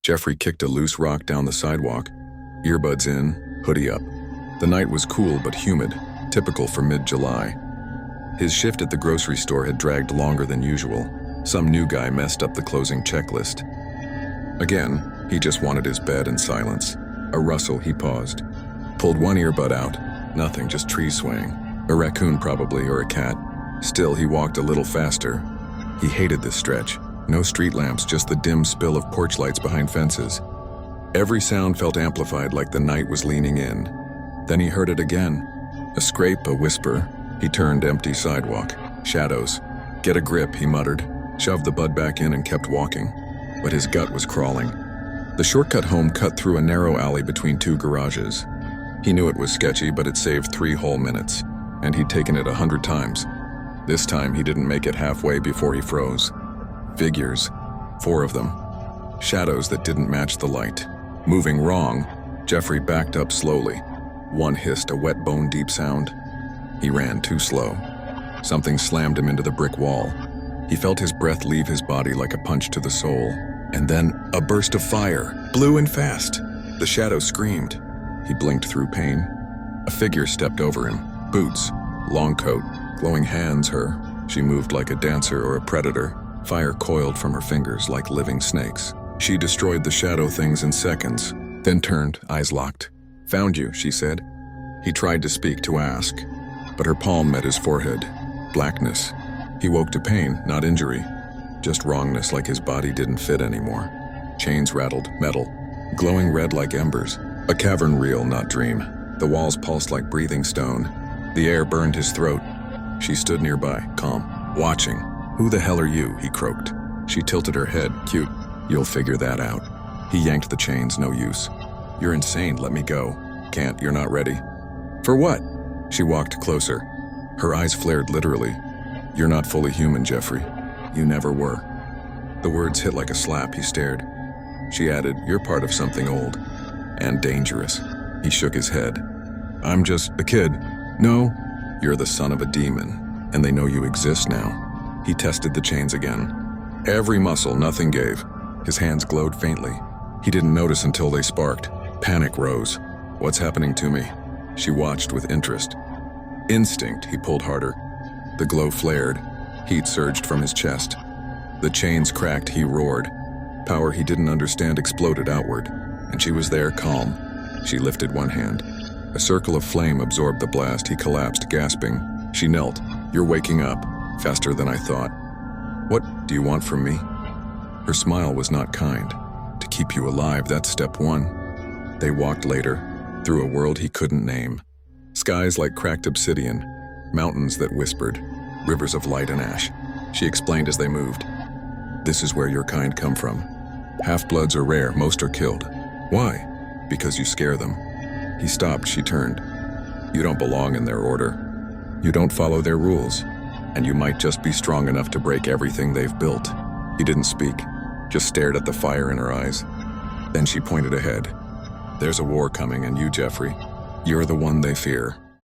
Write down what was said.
Jeffrey kicked a loose rock down the sidewalk, earbuds in, hoodie up. The night was cool but humid, typical for mid-July. His shift at the grocery store had dragged longer than usual. Some new guy messed up the closing checklist. Again, he just wanted his bed and silence. A rustle, he paused. Pulled one earbud out. Nothing, just trees swaying. A raccoon probably, or a cat. Still, he walked a little faster. He hated this stretch. No street lamps, just the dim spill of porch lights behind fences. Every sound felt amplified, like the night was leaning in. Then he heard it again. A scrape, a whisper. He turned, empty sidewalk. Shadows. Get a grip, he muttered. Shoved the bud back in and kept walking. But his gut was crawling. The shortcut home cut through a narrow alley between two garages. He knew it was sketchy, but it saved 3 whole minutes. And he'd taken it 100 times. This time he didn't make it halfway before he froze. Figures. 4 of them. Shadows that didn't match the light. Moving wrong, Jeffrey backed up slowly. One hissed, a wet bone-deep sound. He ran too slow. Something slammed him into the brick wall. He felt his breath leave his body like a punch to the soul. And then, a burst of fire, blue and fast. The shadow screamed. He blinked through pain. A figure stepped over him. Boots, long coat, glowing hands, her. She moved like a dancer or a predator. Fire coiled from her fingers like living snakes. She destroyed the shadow things in seconds, then turned, eyes locked. "Found you," she said. He tried to speak, to ask, but her palm met his forehead. Blackness. He woke to pain, not injury. Just wrongness, like his body didn't fit anymore. Chains rattled, metal, glowing red like embers. A cavern real, not dream. The walls pulsed like breathing stone. The air burned his throat. She stood nearby, calm, watching. "Who the hell are you?" he croaked. She tilted her head, cute. "You'll figure that out." He yanked the chains, no use. "You're insane, let me go." "Can't, you're not ready." "For what?" She walked closer. Her eyes flared literally. "You're not fully human, Jeffrey. You never were." The words hit like a slap. He stared. She added, "You're part of something old. And dangerous." He shook his head. "I'm just a kid." "No, you're the son of a demon, and they know you exist now." He tested the chains again. Every muscle, nothing gave. His hands glowed faintly. He didn't notice until they sparked. Panic rose. "What's happening to me?" She watched with interest. Instinct, he pulled harder. The glow flared. Heat surged from his chest. The chains cracked, he roared. Power he didn't understand exploded outward, and she was there, calm. She lifted one hand. A circle of flame absorbed the blast. He collapsed, gasping. She knelt. "You're waking up. Faster than I thought." "What do you want from me?" Her smile was not kind. "To keep you alive, that's step 1. They walked later, through a world he couldn't name. Skies like cracked obsidian, mountains that whispered, rivers of light and ash. She explained as they moved. "This is where your kind come from. Half-bloods are rare, most are killed. Why? Because you scare them." He stopped, she turned. "You don't belong in their order. You don't follow their rules. And you might just be strong enough to break everything they've built." He didn't speak, just stared at the fire in her eyes. Then she pointed ahead. "There's a war coming, and you, Jeffrey, you're the one they fear."